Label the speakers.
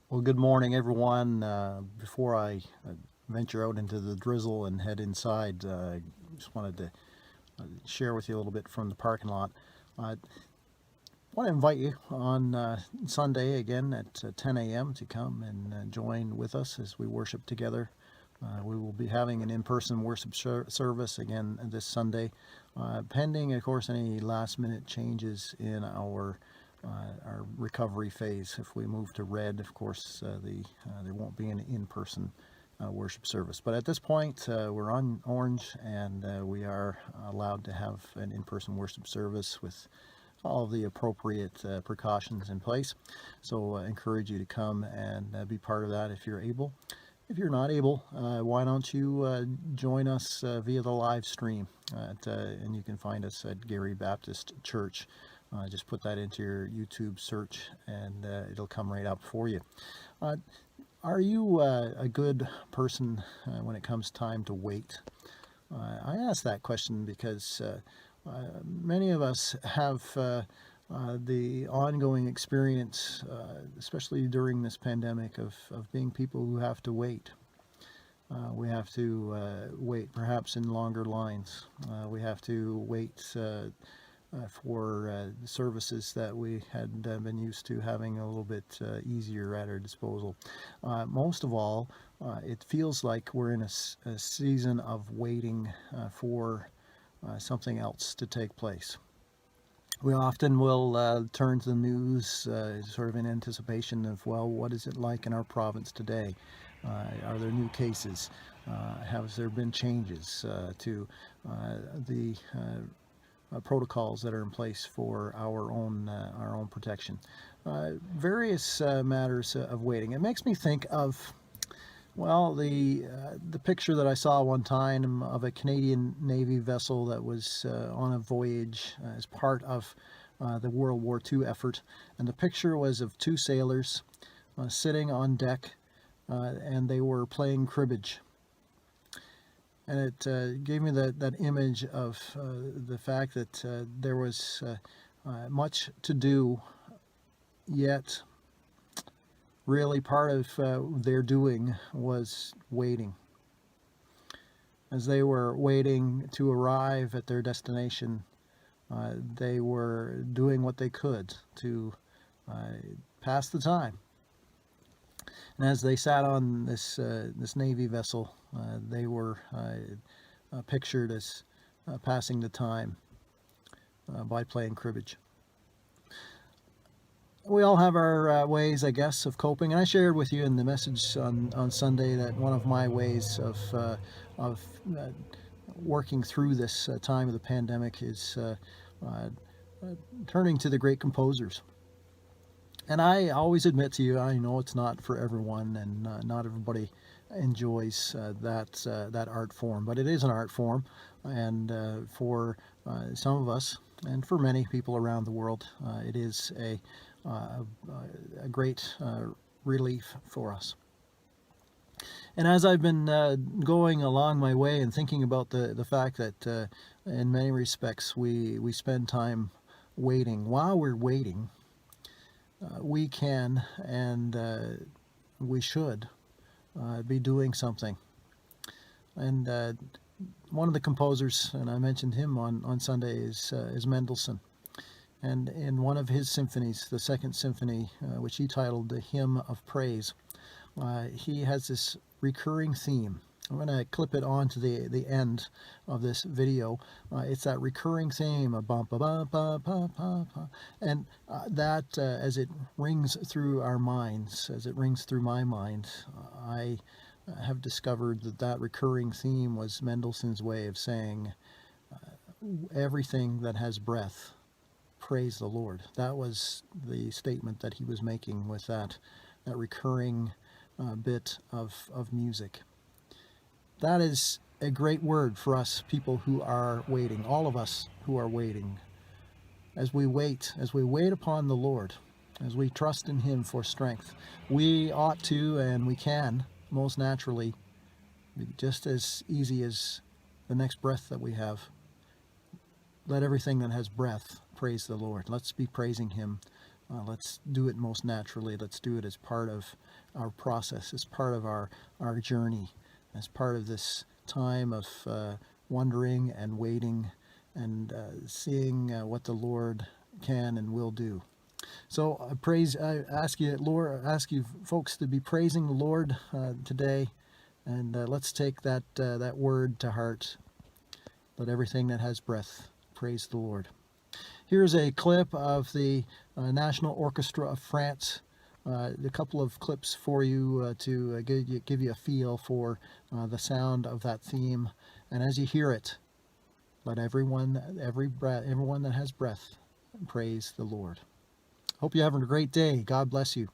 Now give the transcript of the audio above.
Speaker 1: Well, good morning, everyone. Before I venture out into the drizzle and head inside, I just wanted to share with you a little bit from the parking lot. I want to invite you on Sunday again at 10 a.m. to come and join with us as we worship together. We will be having an in-person worship service again this Sunday, pending, of course, any last-minute changes in our recovery phase. If we move to red, of course, there won't be an in-person worship service. But at this point, we're on orange, and we are allowed to have an in-person worship service with all of the appropriate precautions in place. So I encourage you to come and be part of that if you're able. If you're not able, why don't you join us via the live stream? And you can find us at Gary Baptist Church. Just put that into your YouTube search and it'll come right up for you. Are you a good person when it comes time to wait? I ask that question because many of us have the ongoing experience, especially during this pandemic, of being people who have to wait. We have to wait perhaps in longer lines. We have to wait for services that we had been used to having a little bit easier at our disposal. Most of all, it feels like we're in a season of waiting for something else to take place. We often will turn to the news sort of in anticipation of, well, what is it like in our province today? Are there new cases? Have there been changes to the protocols that are in place for our own protection? Various matters of waiting. It makes me think of, well, the picture that I saw one time of a Canadian Navy vessel that was on a voyage as part of the World War II effort, and the picture was of two sailors sitting on deck, and they were playing cribbage. And it gave me that image of the fact that there was much to do, yet really part of their doing was waiting. As they were waiting to arrive at their destination, they were doing what they could to pass the time. And as they sat on this Navy vessel, they were pictured as passing the time by playing cribbage. We all have our ways, I guess, of coping. And I shared with you in the message on Sunday that one of my ways of working through this time of the pandemic is turning to the great composers. And I always admit to you, I know it's not for everyone, and not everybody enjoys that art form, but it is an art form, and for some of us, and for many people around the world, it is a great relief for us. And as I've been going along my way and thinking about the fact that in many respects we spend time waiting, while we're waiting, we can and we should be doing something. And one of the composers, and I mentioned him on Sunday, is Mendelssohn. And in one of his symphonies, the Second Symphony, which he titled The Hymn of Praise, he has this recurring theme. I'm going to clip it onto the end of this video. It's that recurring theme of bum ba ba ba ba ba ba, and that as it rings through our minds, as it rings through my mind, I have discovered that recurring theme was Mendelssohn's way of saying, everything that has breath, praise the Lord. That was the statement that he was making with that recurring bit of music. That is a great word for us people who are waiting, all of us who are waiting. As we wait upon the Lord, as we trust in Him for strength, we ought to, and we can, most naturally, be just as easy as the next breath that we have. Let everything that has breath praise the Lord. Let's be praising Him Let's do it most naturally. Let's do it as part of our process, as part of our journey, as part of this time of wondering and waiting and seeing what the Lord can and will do. So I ask you, Lord, ask you folks to be praising the Lord today, and let's take that word to heart. Let everything that has breath praise the Lord. Here's a clip of the National Orchestra of France. A couple of clips for you to give you a feel for the sound of that theme. And as you hear it, let everyone that has breath praise the Lord. Hope you're having a great day. God bless you.